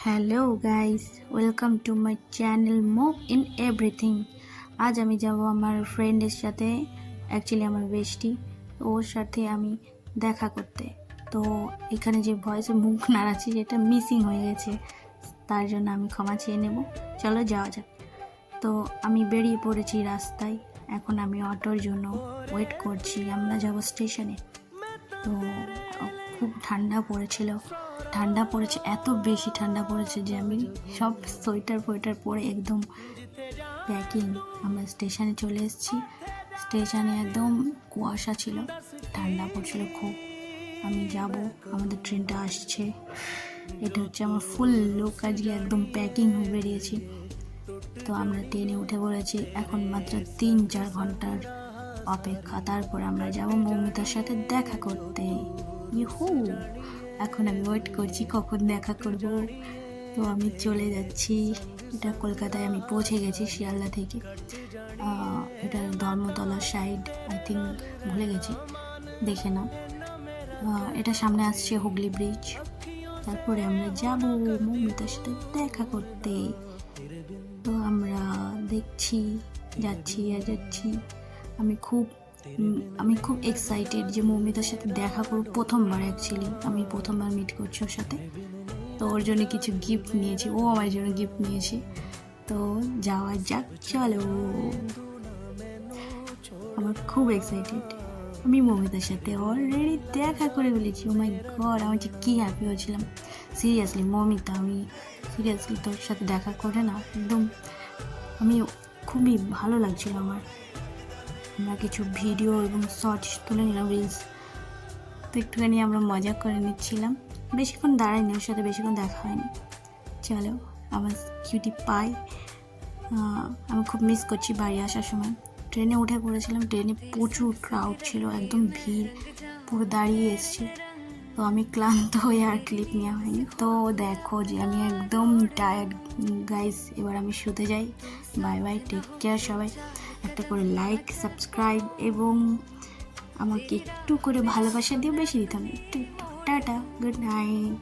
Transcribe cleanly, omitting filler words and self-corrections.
Hello guys, welcome to my channel move in everything. আজ আমি যাব আমার ফ্রেন্ডের সাথে, অ্যাকচুয়ালি আমার বেস্টি, ওর সাথে আমি দেখা করতে। তো এখানে যে ভয়েসে মুখ নাড়াচ্ছি সেটা মিসিং হয়ে গেছে, তার জন্য আমি ক্ষমা চেয়ে নেব। চলো যাওয়া যাক। তো আমি বেরিয়ে পড়েছি রাস্তায়, এখন আমি অটোর জন্য ওয়েট করছি। আমরা যাব স্টেশনে। তো খুব ঠান্ডা পড়েছে, এত বেশি ঠান্ডা পড়েছে যে আমি সব সোয়েটার পরে একদম প্যাকিং। আমরা স্টেশনে চলে এসেছি। স্টেশনে একদম কুয়াশা ছিল, ঠান্ডা পড়ছিল খুব। আমি যাব, আমাদের ট্রেনটা আসছে। এটা হচ্ছে আমার ফুল লুক, আজকে একদম প্যাকিং হয়ে বেরিয়েছি। তো আমরা ট্রেনে উঠে পড়েছি। এখন মাত্র 3-4 ঘন্টার অপেক্ষা, তারপর আমরা যাব মৌমিতার সাথে দেখা করতে। ইহু, এখন আমি ওয়েট করছি কখন দেখা করব। তো আমি চলে যাচ্ছি। এটা কলকাতায় আমি পৌঁছে গেছি শিয়ালদা থেকে। এটা ধর্মতলার সাইড, আই থিঙ্ক, ভুলে গেছি, দেখে নাও। এটা সামনে আসছে হুগলি ব্রিজ। তারপরে আমরা যাব মৌমিতার সাথে দেখা করতে। তো আমরা যাচ্ছি। আমি খুব এক্সাইটেড যে মৌমিতার সাথে দেখা করব। আমি প্রথমবার মিট করছি ওর সাথে। তো ওর জন্য কিছু গিফট নিয়েছি, ও আমার জন্য গিফট নিয়েছে। তো যাওয়া যাক, চলো। আমার খুব এক্সাইটেড। আমি মৌমিতার সাথে অলরেডি দেখা করে ফেলেছি। ও মাই গড, আমি যে কী হ্যাপি হয়েছিলাম। সিরিয়াসলি মৌমিতা, আমি সিরিয়াসলি তোর সাথে দেখা করে না একদম খুবই ভালো লাগছিল আমার। আমরা কিছু ভিডিও এবং শর্টস তুলে নিলাম, রিলস। তো একটুখানি আমরা মজা করে নিচ্ছিলাম। বেশিক্ষণ দাঁড়াইনি, ওর সাথে বেশিক্ষণ দেখা হয়নি। চলো, আমার কিউটি পাই। আমি খুব মিস করছি বাড়ি আসার সময়। ট্রেনে উঠে পড়েছিলাম, ট্রেনে প্রচুর ক্রাউড ছিল, একদম ভিড়, পুরো দাঁড়িয়ে এসেছি। তো আমি ক্লান্ত হয়ে আর ক্লিপ নেওয়া হয়নি। তো দেখো যে আমি একদম টায়ার্ড গাইস। এবার আমি শুতে যাই। বাই বাই, টেক কেয়ার সবাই। একটা করে লাইক, সাবস্ক্রাইব এবং আমাকে একটু করে ভালোবাসা দিয়ে, বেশি দিতাম একটু। Tata, good night.